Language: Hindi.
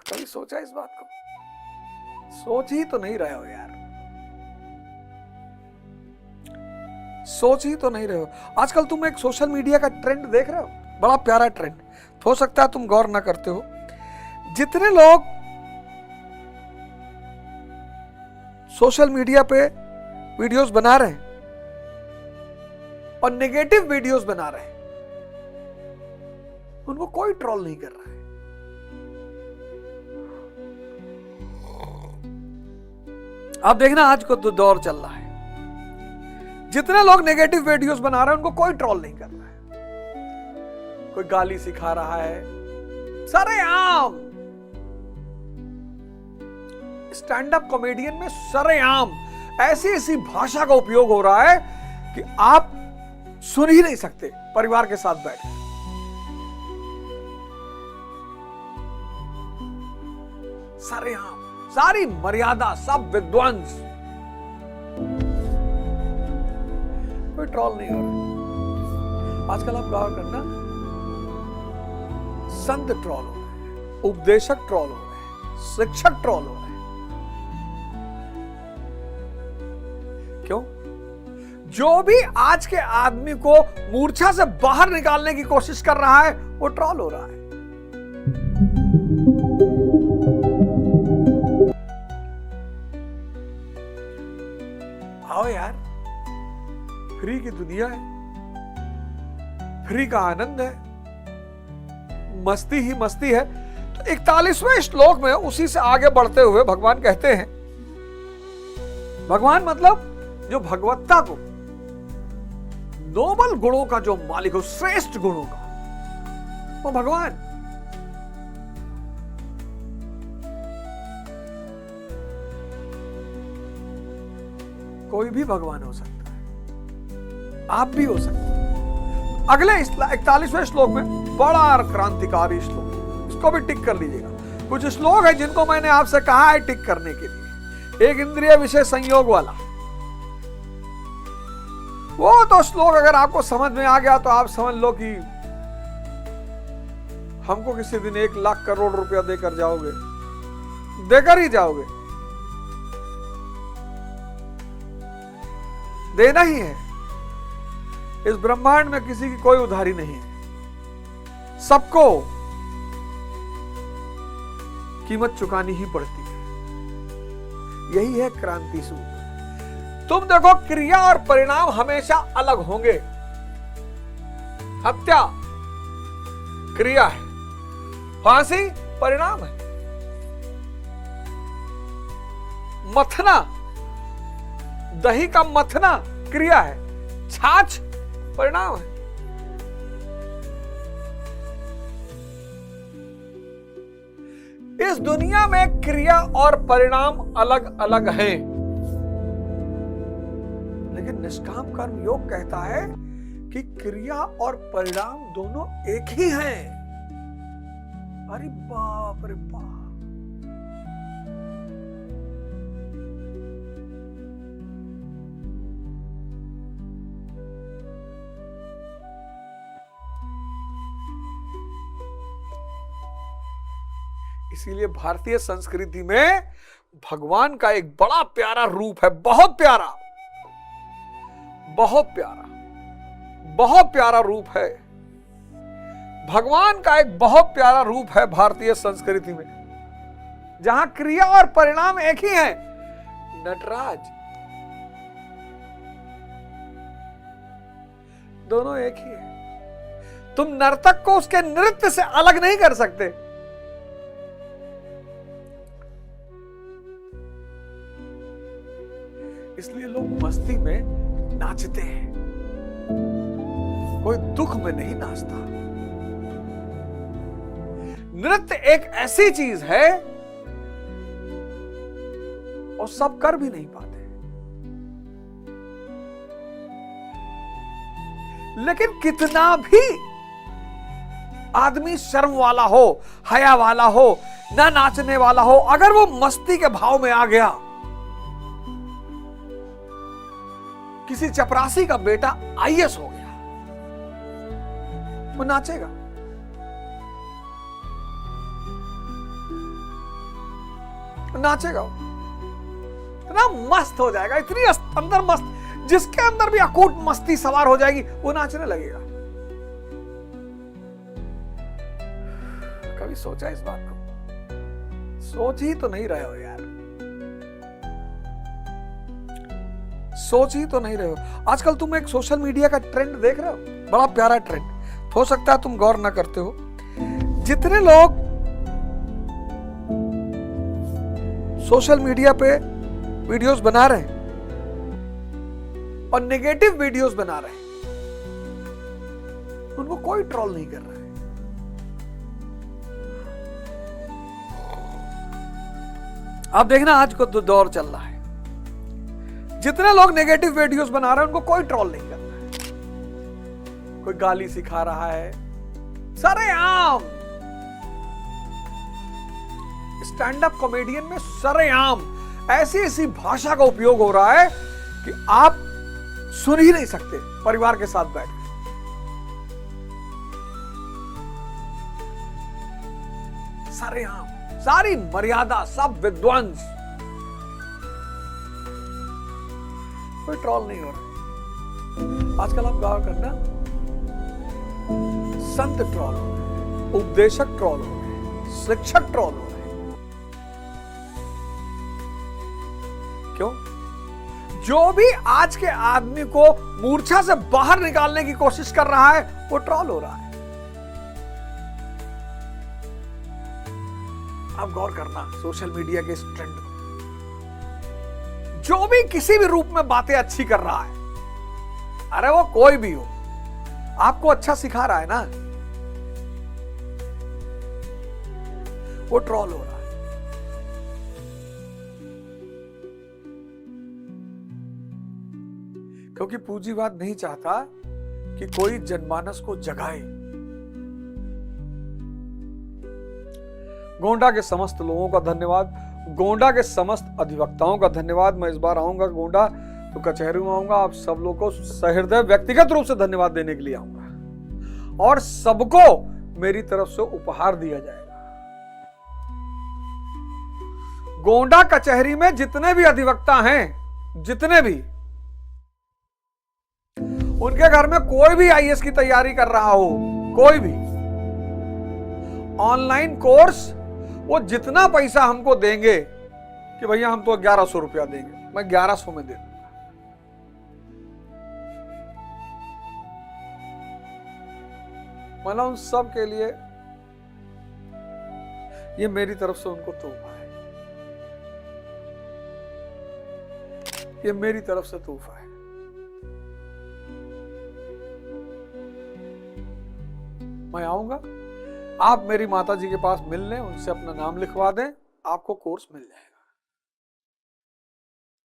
कभी सोचा इस बात को? सोच ही तो नहीं रहे हो यार, सोच ही तो नहीं रहे हो। आजकल तुम एक सोशल मीडिया का ट्रेंड देख रहे हो, बड़ा प्यारा ट्रेंड, हो सकता है तुम गौर ना करते हो। जितने लोग सोशल मीडिया पे वीडियोस बना रहे हैं और नेगेटिव वीडियोस बना रहे हैं, उनको कोई ट्रोल नहीं कर रहा है। आप देखना आज को तो दौर चल रहा है, जितने लोग नेगेटिव वीडियोस बना रहे हैं उनको कोई ट्रोल नहीं कर रहा है, कोई गाली सिखा रहा है। सरेआम स्टैंड अप कॉमेडियन में सरेआम ऐसी ऐसी भाषा का उपयोग हो रहा है कि आप सुन ही नहीं सकते परिवार के साथ बैठ। सरेआम, सारी मर्यादा, सब विध्वंस, कोई ट्रोल नहीं हो रहा। आजकल आप गौर करना, संत ट्रोल हो रहे हैं, उपदेशक ट्रोल हो रहे हैं, शिक्षक ट्रोल हो रहे हैं। क्यों? जो भी आज के आदमी को मूर्छा से बाहर निकालने की कोशिश कर रहा है वो ट्रोल हो रहा है। आओ यार, फ्री की दुनिया है, फ्री का आनंद है, मस्ती ही मस्ती है। तो 41वें श्लोक में उसी से आगे बढ़ते हुए भगवान कहते हैं, भगवान मतलब जो भगवत्ता को, नोबल गुणों का जो मालिक हो, श्रेष्ठ गुणों का, वो भगवान। कोई भी भगवान हो सकता है, आप भी हो सकते हैं। अगले 41वें श्लोक में बड़ा क्रांतिकारी श्लोक, इसको भी टिक कर लीजिएगा। कुछ श्लोक है जिनको मैंने आपसे कहा है टिक करने के लिए। एक इंद्रिय विषय संयोग वाला, वो तो श्लोक अगर आपको समझ में आ गया तो आप समझ लो कि हमको किसी दिन 1 लाख करोड़ रुपया देकर जाओगे, देकर ही जाओगे, देना ही है। इस ब्रह्मांड में किसी की कोई उधारी नहीं है, सबको कीमत चुकानी ही पड़ती है। यही है क्रांति सूत्र। तुम देखो, क्रिया और परिणाम हमेशा अलग होंगे। हत्या क्रिया है, फांसी परिणाम है, मथना, दही का मथना क्रिया है, छाछ परिणाम है। इस दुनिया में क्रिया और परिणाम अलग अलग हैं, लेकिन निष्काम कर्म योग कहता है कि क्रिया और परिणाम दोनों एक ही हैं। अरे बाप रे बाप, इसीलिए भारतीय संस्कृति में भगवान का एक बड़ा प्यारा रूप है, बहुत प्यारा, बहुत प्यारा, बहुत प्यारा रूप है। भगवान का एक बहुत प्यारा रूप है भारतीय संस्कृति में, जहां क्रिया और परिणाम एक ही हैं। नटराज, दोनों एक ही है। तुम नर्तक को उसके नृत्य से अलग नहीं कर सकते। इसलिए लोग मस्ती में नाचते हैं, कोई दुख में नहीं नाचता। नृत्य एक ऐसी चीज है और सब कर भी नहीं पाते, लेकिन कितना भी आदमी शर्म वाला हो, हया वाला हो, ना नाचने वाला हो, अगर वो मस्ती के भाव में आ गया, किसी चपरासी का बेटा आईएएस हो गया, वो नाचेगा। नाचेगा वो, इतना मस्त हो जाएगा, इतनी अंदर मस्त, जिसके अंदर भी अकूट मस्ती सवार हो जाएगी वो नाचने लगेगा। कभी सोचा इस बात को? सोच ही तो नहीं रहे हो यार, सोच ही तो नहीं रहे हो। आजकल तुम एक सोशल मीडिया का ट्रेंड देख रहे हो, बड़ा प्यारा ट्रेंड, हो सकता है तुम गौर ना करते हो। जितने लोग सोशल मीडिया पे वीडियोस बना रहे हैं और नेगेटिव वीडियोस बना रहे हैं, उनको कोई ट्रोल नहीं कर रहा है। आप देखना आज को तो दौर चल रहा है, जितने लोग नेगेटिव वीडियोस बना रहे हैं उनको कोई ट्रोल नहीं कर रहा है। कोई गाली सिखा रहा है, सरेआम स्टैंड अप कॉमेडियन में सरेआम ऐसी ऐसी भाषा का उपयोग हो रहा है कि आप सुन ही नहीं सकते परिवार के साथ बैठ। सरेआम, सारी मर्यादा, सब विध्वंस, कोई ट्रोल नहीं हो रहा। आजकल आप गौर करना, संत ट्रोल हो रहे, उपदेशक ट्रोल हो रहे, शिक्षक ट्रोल हो रहे। क्यों? जो भी आज के आदमी को मूर्छा से बाहर निकालने की कोशिश कर रहा है वो ट्रोल हो रहा है। आप गौर करना सोशल मीडिया के इस ट्रेंड को, जो भी किसी भी रूप में बातें अच्छी कर रहा है, अरे वो कोई भी हो, आपको अच्छा सिखा रहा है ना, वो ट्रोल हो रहा है। क्योंकि पूंजीवाद नहीं चाहता कि कोई जनमानस को जगाए। गोंडा के समस्त लोगों का धन्यवाद, गोंडा के समस्त अधिवक्ताओं का धन्यवाद। मैं इस बार आऊंगा गोंडा तो कचहरी में आऊंगा, आप सब लोगों को सहृदय व्यक्तिगत रूप से धन्यवाद देने के लिए आऊंगा और सबको मेरी तरफ से उपहार दिया जाएगा। गोंडा कचहरी में जितने भी अधिवक्ता हैं, जितने भी, उनके घर में कोई भी आईएएस की तैयारी कर रहा हो, कोई भी ऑनलाइन कोर्स, वो जितना पैसा हमको देंगे कि भैया हम तो 1100 रुपया देंगे, मैं 1100 में दे दूंगा। मतलब उन सब के लिए ये मेरी तरफ से उनको तोहफा है, ये मेरी तरफ से तोहफा है। मैं आऊंगा, आप मेरी माता जी के पास मिल लें, उनसे अपना नाम लिखवा दें, आपको कोर्स मिल जाएगा।